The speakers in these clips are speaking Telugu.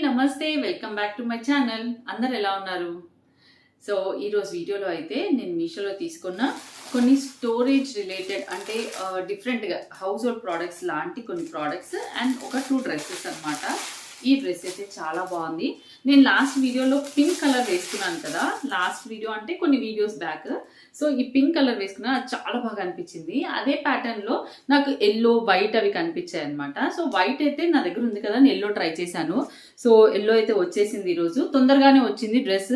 నమస్తే, welcome back to my channel. అందరు ఎలా ఉన్నారు? సో ఈరోజు వీడియోలో అయితే నేను మీషోలో తీసుకున్న కొన్ని స్టోరేజ్ రిలేటెడ్ అంటే డిఫరెంట్గా హౌస్ హోల్డ్ ప్రోడక్ట్స్ లాంటి కొన్ని ప్రోడక్ట్స్ అండ్ ఒక 2 డ్రెస్సెస్ అనమాట. ఈ డ్రెస్ అయితే చాలా బాగుంది. నేను లాస్ట్ వీడియోలో పింక్ కలర్ వేసుకున్నాను కదా, లాస్ట్ వీడియో అంటే కొన్ని వీడియోస్ బ్యాక్. సో ఈ పింక్ కలర్ వేసుకున్నా చాలా బాగా అనిపించింది. అదే ప్యాటర్న్లో నాకు ఎల్లో వైట్ అవి కనిపించాయి అనమాట. సో వైట్ అయితే నా దగ్గర ఉంది కదా, నేను ఎల్లో ట్రై చేశాను. సో ఎల్లో అయితే వచ్చేసింది ఈరోజు, తొందరగానే వచ్చింది. డ్రెస్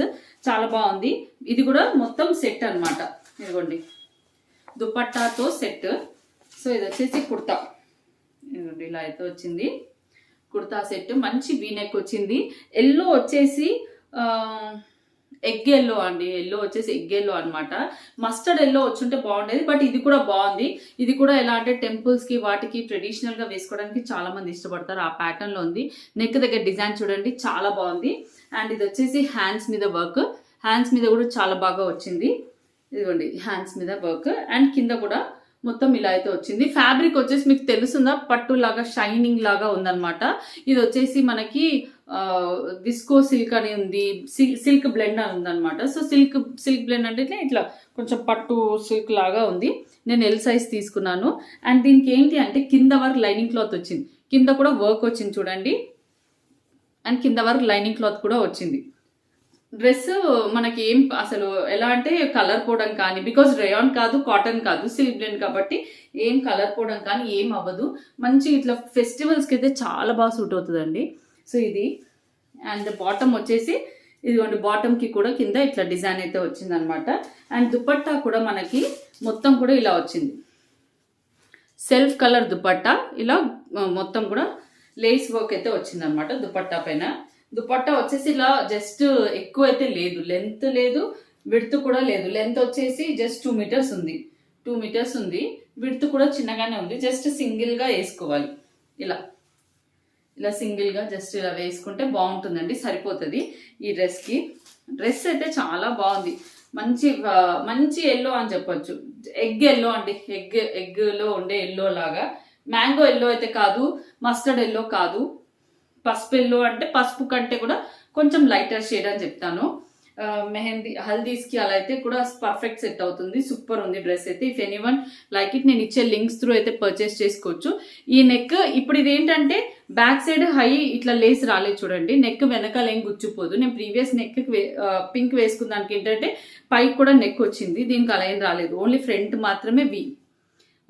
చాలా బాగుంది. ఇది కూడా మొత్తం సెట్ అనమాట. ఇదిగోండి దుపట్టాతో సెట్. సో ఇది వచ్చేసి కుర్తా, ఇదిగోండి ఇలా అయితే వచ్చింది కుర్తా సెట్. మంచి వీనెక్ వచ్చింది. ఎల్లో వచ్చేసి ఎగ్ ఎల్లో అండి. ఎల్లో వచ్చేసి ఎగ్ ఎల్లో అనమాట. మస్టర్డ్ ఎల్లో వచ్చుంటే బాగుండేది, బట్ ఇది కూడా బాగుంది. ఇది కూడా ఎలా అంటే టెంపుల్స్కి వాటికి ట్రెడిషనల్గా వేసుకోవడానికి చాలా మంది ఇష్టపడతారు. ఆ ప్యాటర్న్లో ఉంది. నెక్ దగ్గర డిజైన్ చూడండి, చాలా బాగుంది. అండ్ ఇది వచ్చేసి హ్యాండ్స్ మీద వర్క్. హ్యాండ్స్ మీద కూడా చాలా బాగా వచ్చింది. ఇదిగోండి హ్యాండ్స్ మీద వర్క్ అండ్ కింద కూడా మొత్తం ఇలా అయితే వచ్చింది. ఫ్యాబ్రిక్ వచ్చేసి మీకు తెలుస్తుందా, పట్టు లాగా షైనింగ్ లాగా ఉందన్నమాట. ఇది వచ్చేసి మనకి విస్కో సిల్క్ అని ఉంది, సిల్క్ బ్లెండ్ అని ఉందన్నమాట. సో సిల్క్ బ్లెండ్ అంటే ఇట్లా కొంచెం పట్టు సిల్క్ లాగా ఉంది. నేను ఎల్ సైజ్ తీసుకున్నాను. అండ్ దీనికి ఏంటి అంటే కింద వరకు లైనింగ్ క్లాత్ వచ్చింది, కింద కూడా వర్క్ వచ్చింది చూడండి. అండ్ కింద వరకు లైనింగ్ క్లాత్ కూడా వచ్చింది. డ్రెస్ మనకి ఏం అసలు ఎలా అంటే కలర్ పోవడం కానీ, బికాజ్ రేయాన్ కాదు, కాటన్ కాదు, సిల్క్ బ్లెండ్ కాబట్టి ఏం కలర్ పోవడం కానీ ఏం అవ్వదు. మంచి ఇట్లా ఫెస్టివల్స్కి అయితే చాలా బాగా సూట్ అవుతుందండి. సో ఇది అండ్ బాటమ్ వచ్చేసి ఇదిగోండి, బాటమ్కి కూడా కింద ఇట్లా డిజైన్ అయితే వచ్చింది అనమాట. అండ్ దుపట్టా కూడా మనకి మొత్తం కూడా ఇలా వచ్చింది. సెల్ఫ్ కలర్ దుపట్టా, ఇలా మొత్తం కూడా లేస్ వర్క్ అయితే వచ్చింది అనమాట దుపట్టా పైన. దుపట్టా వచ్చేసి ఇలా జస్ట్ ఎక్కువ అయితే లేదు, లెంత్ లేదు, విడ్త్ కూడా లేదు. లెంత్ వచ్చేసి జస్ట్ 2 మీటర్స్ ఉంది, 2 మీటర్స్ ఉంది. విడ్త్ కూడా చిన్నగానే ఉంది. జస్ట్ సింగిల్గా వేసుకోవాలి. ఇలా ఇలా సింగిల్గా జస్ట్ ఇలా వేసుకుంటే బాగుంటుందండి, సరిపోతుంది ఈ డ్రెస్కి. డ్రెస్ అయితే చాలా బాగుంది. మంచి ఎల్లో అని చెప్పొచ్చు. ఎగ్ ఎల్లో అండి, ఎగ్లో ఉండే ఎల్లో లాగా. మ్యాంగో ఎల్లో అయితే కాదు, మస్టర్డ్ ఎల్లో కాదు, పసుపు ఎల్లో అంటే పసుపు కంటే కూడా కొంచెం లైటర్ షేడ్ అని చెప్తాను. మెహందీ హల్దీస్కి అలా అయితే కూడా పర్ఫెక్ట్ సెట్ అవుతుంది. సూపర్ ఉంది డ్రెస్ అయితే. ఇఫ్ ఎనీవన్ లైక్ ఇట్, నేను ఇచ్చే లింక్స్ త్రూ అయితే పర్చేస్ చేసుకోవచ్చు. ఈ నెక్ ఇప్పుడు ఇది ఏంటంటే బ్యాక్ సైడ్ హై ఇట్లా లేస్ రాలేదు చూడండి. నెక్ వెనకాల ఏం గుచ్చిపోదు. నేను ప్రీవియస్ నెక్ పింక్ వేసుకున్న దానికి ఏంటంటే పైకి కూడా నెక్ వచ్చింది, దీనికి అలా ఏం రాలేదు. ఓన్లీ ఫ్రంట్ మాత్రమే వి.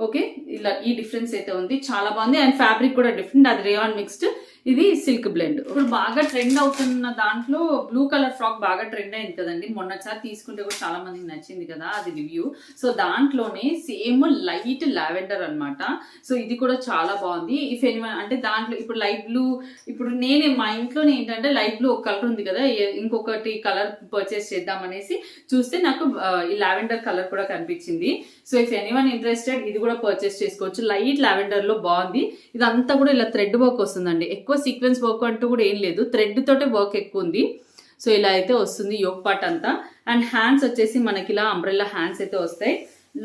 ఓకే, ఇలా ఈ డిఫరెన్స్ అయితే ఉంది. చాలా బాగుంది. అండ్ ఫ్యాబ్రిక్ కూడా డిఫరెంట్, అది రేయాన్ మిక్స్డ్, ఇది సిల్క్ బ్లెండ్. ఇప్పుడు బాగా ట్రెండ్ అవుతున్న దాంట్లో బ్లూ కలర్ ఫ్రాక్ బాగా ట్రెండ్ అయింది కదండి. మొన్నసారి తీసుకుంటే కూడా చాలా మందికి నచ్చింది కదా, అది రివ్యూ. సో దాంట్లోనే సేమ్ లైట్ లావెండర్ అనమాట. సో ఇది కూడా చాలా బాగుంది. ఇఫ్ ఎనీవన్ అంటే దాంట్లో ఇప్పుడు లైట్ బ్లూ, ఇప్పుడు మా ఇంట్లోనే ఏంటంటే లైట్ బ్లూ ఒక కలర్ ఉంది కదా, ఇంకొకటి కలర్ పర్చేస్ చేద్దామనేసి చూస్తే నాకు ఈ లావెండర్ కలర్ కూడా కనిపించింది. సో ఇఫ్ ఎనీవన్ ఇంట్రెస్టెడ్ ఇది కూడా పర్చేస్ చేసుకోవచ్చు. లైట్ లావెండర్ లో బాగుంది. ఇదంతా కూడా ఇలా థ్రెడ్ వర్క్ వస్తుందండి. ఎక్కువ సీక్వెన్స్ వర్క్ అంటూ కూడా ఏం లేదు, థ్రెడ్ తోటే వర్క్ ఎక్కువ ఉంది. సో ఇలా అయితే వస్తుంది యోక్ పార్ట్ అంతా. అండ్ హ్యాండ్స్ వచ్చేసి మనకి ఇలా అంబ్రెల్లా హ్యాండ్స్ అయితే వస్తాయి.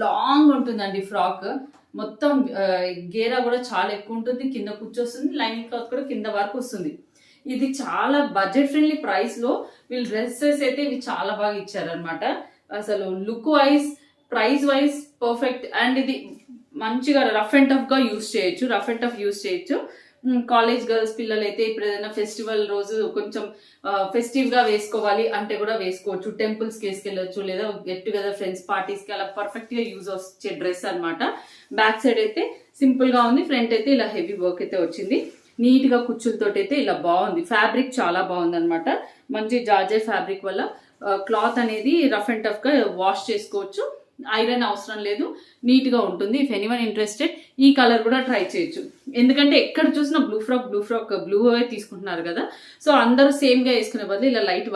లాంగ్ ఉంటుందండి ఫ్రాక్. మొత్తం గేరా కూడా చాలా ఎక్కువ ఉంటుంది, కింద కూర్చొస్తుంది. లైనింగ్ క్లాత్ కూడా కింద వరకు వస్తుంది. ఇది చాలా బడ్జెట్ ఫ్రెండ్లీ ప్రైస్ లో వీళ్ళు డ్రెస్సెస్ అయితే ఇవి చాలా బాగా ఇచ్చారనమాట. అసలు look wise, price wise perfect. And ఇది మంచిగా రఫ్ అండ్ టఫ్ గా యూస్ చేయొచ్చు. కాలేజ్ గర్ల్స్ పిల్లలు అయితే ఇప్పుడు ఏదైనా ఫెస్టివల్ రోజు కొంచెం ఫెస్టివ్ గా వేసుకోవాలి అంటే కూడా వేసుకోవచ్చు. టెంపుల్స్ కి వేసుకెళ్ళొచ్చు, లేదా గెట్ టుగెదర్ ఫ్రెండ్స్ పార్టీస్ కి అలా పర్ఫెక్ట్ గా యూజ్ వచ్చే డ్రెస్ అనమాట. బ్యాక్ సైడ్ అయితే సింపుల్ గా ఉంది, ఫ్రంట్ అయితే ఇలా హెవీ వర్క్ అయితే వచ్చింది. నీట్ గా కుచ్చులతోటి అయితే ఇలా బాగుంది. ఫ్యాబ్రిక్ చాలా బాగుంది అనమాట. మంచి జార్జెట్ ఫ్యాబ్రిక్ వల్ల క్లాత్ అనేది రఫ్ అండ్ టఫ్ గా వాష్ చేసుకోవచ్చు. ఐరన్ అవసరం లేదు, నీట్ గా ఉంటుంది. ఇఫ్ ఎనీవన్ ఇంట్రెస్టెడ్ ఈ కలర్ కూడా ట్రై చేయొచ్చు. ఎందుకంటే ఎక్కడ చూసినా బ్లూ తీసుకుంటున్నారు కదా. సో అందరూ సేమ్ గా వేసుకునే బదులు ఇలా లైట్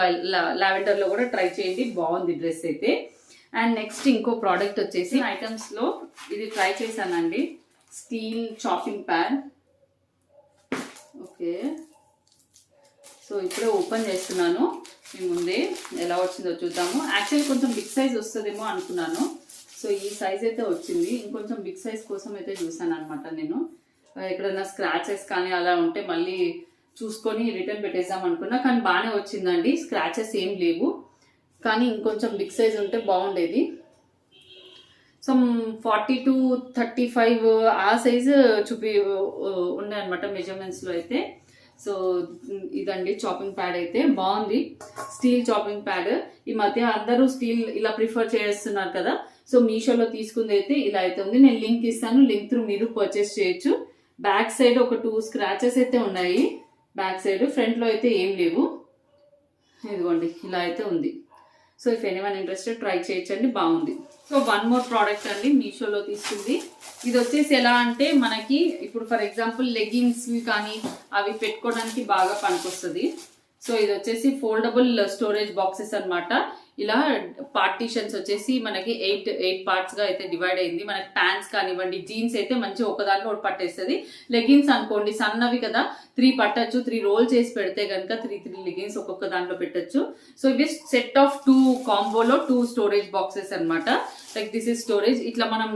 లావెండర్ లో కూడా ట్రై చేయండి, బాగుంది డ్రెస్ అయితే. అండ్ నెక్స్ట్ ఇంకో ప్రోడక్ట్ వచ్చేసి ఐటమ్స్ లో ఇది ట్రై చేశానండి, steel chopping pan. Okay, so ఇప్పుడే ఓపెన్ చేస్తున్నాను. మీ ముందే ఎలా వచ్చిందో చూద్దాము. యాక్చువల్లీ కొంచెం బిగ్ సైజ్ వస్తుందేమో అనుకున్నాను. సో ఈ సైజ్ అయితే వచ్చింది. ఇంకొంచెం బిగ్ సైజ్ కోసం అయితే చూసాను అనమాట నేను. ఎక్కడైనా స్క్రాచెస్ కానీ అలా ఉంటే మళ్ళీ చూసుకొని రిటర్న్ పెట్టేద్దాం అనుకున్నా, కానీ బాగానే వచ్చిందండి, స్క్రాచెస్ ఏం లేవు. కానీ ఇంకొంచెం బిగ్ సైజ్ ఉంటే బాగుండేది. సమ్ 40 to 35 ఆ సైజు ఉన్నాయి అనమాట మెజర్మెంట్స్లో అయితే. సో ఇదండి చాపింగ్ ప్యాడ్ అయితే బాగుంది, స్టీల్ చాపింగ్ ప్యాడ్. ఈ మధ్య అందరూ స్టీల్ ఇలా ప్రిఫర్ చేస్తున్నారు కదా, సో మీషోలో తీసుకుంది అయితే ఇలా అయితే ఉంది. నేను లింక్ ఇస్తాను, లింక్ త్రూ మీరు పర్చేస్ చేయొచ్చు. బ్యాక్ సైడ్ ఒక 2 స్క్రాచెస్ అయితే ఉన్నాయి బ్యాక్ సైడ్, ఫ్రంట్లో అయితే ఏం లేవు. ఇదిగోండి ఇలా అయితే ఉంది. So if anyone interested try చేయొచ్చండి, బాగుంది. సో వన్ మోర్ ప్రోడక్ట్ అండి మీషోలో తీసుకుంది. ఇది వచ్చేసి ఎలా అంటే మనకి ఇప్పుడు ఫర్ ఎగ్జాంపుల్ లెగ్గిన్స్ కానీ అవి పెట్టుకోవడానికి బాగా పనికొస్తుంది. సో ఇది వచ్చేసి ఫోల్డబుల్ స్టోరేజ్ బాక్సెస్ అనమాట. ఇలా పార్టీషన్స్ వచ్చేసి మనకి 8 పార్ట్స్గా అయితే డివైడ్ అయింది. మనకి ప్యాంట్స్ కానివ్వండి, జీన్స్ అయితే మంచి ఒక దాంట్లో ఒకటి పట్టేస్తుంది. లెగిన్స్ అనుకోండి సన్నవి కదా, 3 పట్టచ్చు. 3 రోల్ చేసి పెడితే కనుక 3 లెగిన్స్ ఒక్కొక్క దాంట్లో పెట్టచ్చు. సో ఇవి సెట్ ఆఫ్ 2 కాంబోలో 2 స్టోరేజ్ బాక్సెస్ అనమాట. Like this is storage. ఇట్లా మనం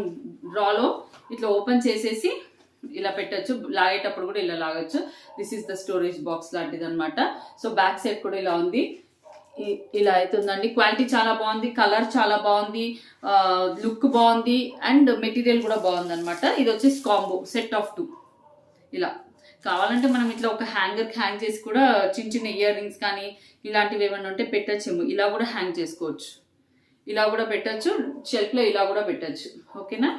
డ్రాలో ఇట్లా ఓపెన్ చేసేసి ఇలా పెట్టచ్చు, లాగేటప్పుడు కూడా ఇలా లాగచ్చు. This is the storage box లాంటిది అనమాట. సో బ్యాక్ సైడ్ కూడా ఇలా ఉంది, ఇలా అవుతుందండి. క్వాలిటీ చాలా బాగుంది, కలర్ చాలా బాగుంది, లుక్ బాగుంది, అండ్ మెటీరియల్ కూడా బాగుంది అనమాట. ఇది వచ్చేసి కాంబో సెట్ ఆఫ్ 2. ఇలా కావాలంటే మనం ఇట్లా ఒక హ్యాంగర్ హ్యాంగ్ చేసి కూడా చిన్న చిన్న ఇయర్ రింగ్స్ కానీ ఇలాంటివి ఏమైనా ఉంటే పెట్టచ్చేమో. ఇలా కూడా హ్యాంగ్ చేసుకోవచ్చు, ఇలా కూడా పెట్టచ్చు, షెల్ఫ్లో ఇలా కూడా పెట్టచ్చు. ఓకేనా.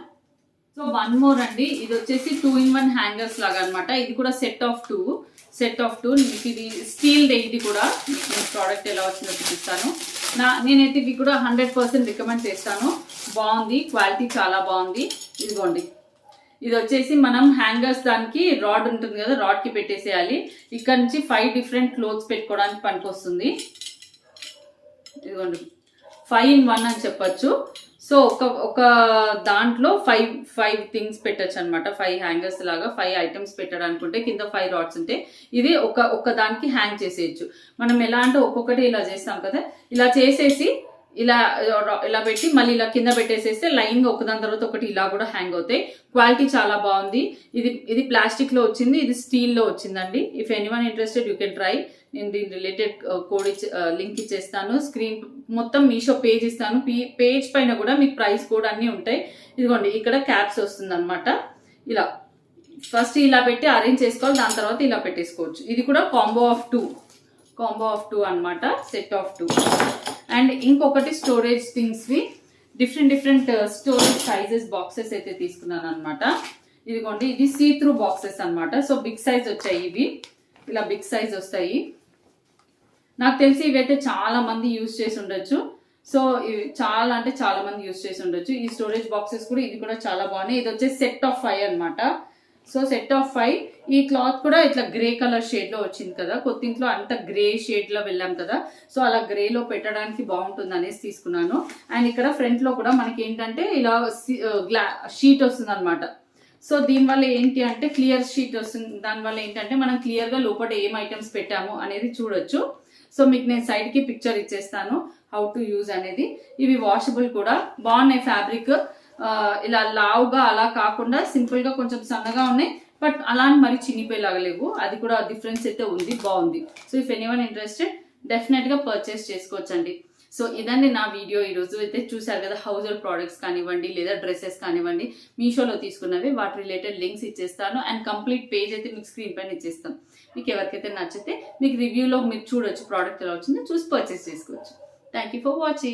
సో వన్ మోర్ అండి, ఇది వచ్చేసి 2-in-1 హ్యాంగర్స్ లాగా అనమాట. ఇది కూడా సెట్ ఆఫ్ 2. మీకు ఇది స్టీల్ దే. ఇది కూడా మీకు ప్రోడక్ట్ ఎలా వచ్చిందో చూపిస్తాను. నేనైతే ఇవి కూడా 100% రికమెండ్ చేస్తాను. బాగుంది, క్వాలిటీ చాలా బాగుంది. ఇదిగోండి, ఇది వచ్చేసి మనం హ్యాంగర్స్ దానికి రాడ్ ఉంటుంది కదా, రాడ్కి పెట్టేసేయాలి. ఇక్కడ నుంచి 5 డిఫరెంట్ క్లోత్స్ పెట్టుకోవడానికి పనికొస్తుంది. ఇదిగోండి 5-in-1 అని చెప్పచ్చు. సో ఒక దాంట్లో 5 థింగ్స్ పెట్టచ్చు అనమాట. 5 హ్యాంగర్స్ లాగా 5 ఐటమ్స్ పెట్టడానికి ఉంటే కింద 5 రాడ్స్ ఉంటాయి. ఇది ఒక దానికి హ్యాంగ్ చేసేయచ్చు. మనం ఎలా అంటే ఒక్కొక్కటి ఇలా చేస్తాం కదా, ఇలా చేసేసి ఇలా పెట్టి మళ్ళీ ఇలా కింద పెట్టేసేస్తే లైన్గా ఒకదాని తర్వాత ఒకటి ఇలా కూడా హ్యాంగ్ అవుతాయి. క్వాలిటీ చాలా బాగుంది. ఇది ప్లాస్టిక్లో వచ్చింది, ఇది స్టీల్లో వచ్చిందండి. If anyone interested you can try. నేను దీని రిలేటెడ్ కోడ్ లింక్ ఇచ్చేస్తాను. స్క్రీన్ మొత్తం మీషో పేజ్ ఇస్తాను. పేజ్ పైన కూడా మీకు ప్రైస్ కోడ్ అన్నీ ఉంటాయి. ఇదిగోండి ఇక్కడ క్యాప్స్ వస్తుంది అనమాట. ఇలా ఫస్ట్ ఇలా పెట్టి అరేంజ్ చేసుకోవాలి, దాని తర్వాత ఇలా పెట్టేసుకోవచ్చు. ఇది కూడా కాంబో ఆఫ్ 2 అనమాట, సెట్ ఆఫ్ 2. అండ్ ఇంకొకటి స్టోరేజ్ థింగ్స్వి డిఫరెంట్ స్టోరేజ్ సైజెస్ బాక్సెస్ అయితే తీసుకున్నాను అనమాట. ఇదిగోండి, ఇది సీ త్రూ బాక్సెస్ అనమాట. సో బిగ్ సైజ్ వచ్చాయి ఇవి, ఇలా బిగ్ సైజ్ వస్తాయి. నాకు తెలిసి ఇవైతే చాలా మంది యూజ్ చేసి ఉండొచ్చు. సో ఇవి చాలా మంది యూజ్ చేసి ఉండొచ్చు. ఈ స్టోరేజ్ బాక్సెస్ కూడా ఇది కూడా చాలా బాగున్నాయి. ఇది వచ్చేసి సెట్ ఆఫ్ 5 అనమాట. So set of 5. ఈ క్లాత్ కూడా ఇట్లా గ్రే కలర్ షేడ్లో వచ్చింది కదా, కొత్తింట్లో అంత గ్రే షేడ్లో వెళ్ళాం కదా, సో అలా గ్రేలో పెట్టడానికి బాగుంటుంది అనేసి తీసుకున్నాను. అండ్ ఇక్కడ ఫ్రంట్లో కూడా మనకి ఏంటంటే ఇలా షీట్ వస్తుంది అనమాట. సో దీనివల్ల ఏంటి అంటే క్లియర్ షీట్ వస్తుంది. దానివల్ల ఏంటంటే మనం క్లియర్గా లోపల ఏం ఐటమ్స్ పెట్టాము అనేది చూడొచ్చు. సో మీకు నేను సైడ్కి పిక్చర్ ఇచ్చేస్తాను హౌ టు యూజ్ అనేది. ఇవి వాషబుల్ కూడా బాగున్నాయి. ఫ్యాబ్రిక్ ఇలా లావుగా అలా కాకుండా సింపుల్గా కొంచెం సన్నగా ఉన్నాయి, బట్ అలా అని మరి చినిపోయేలాగా లేవు. అది కూడా డిఫరెన్స్ అయితే ఉంది, బాగుంది. సో ఇఫ్ ఎనీవన్ ఇంట్రెస్టెడ్ డెఫినెట్గా పర్చేస్ చేసుకోవచ్చండి. సో ఇదండి నా వీడియో. ఈరోజు అయితే చూసారు కదా, హౌస్ హోల్డ్ ప్రోడక్ట్స్ కానివ్వండి లేదా డ్రెస్సెస్ కానివ్వండి మీషోలో తీసుకున్నవి, వాటి రిలేటెడ్ లింక్స్ ఇచ్చేస్తాను. అండ్ కంప్లీట్ పేజ్ అయితే మీకు స్క్రీన్ పైన ఇచ్చేస్తాను. మీకు ఎవరికైతే నచ్చితే మీకు రివ్యూలో మీరు చూడొచ్చు ప్రోడక్ట్ ఎలా వచ్చిందో, చూసి పర్చేస్ చేసుకోవచ్చు. Thank you for watching.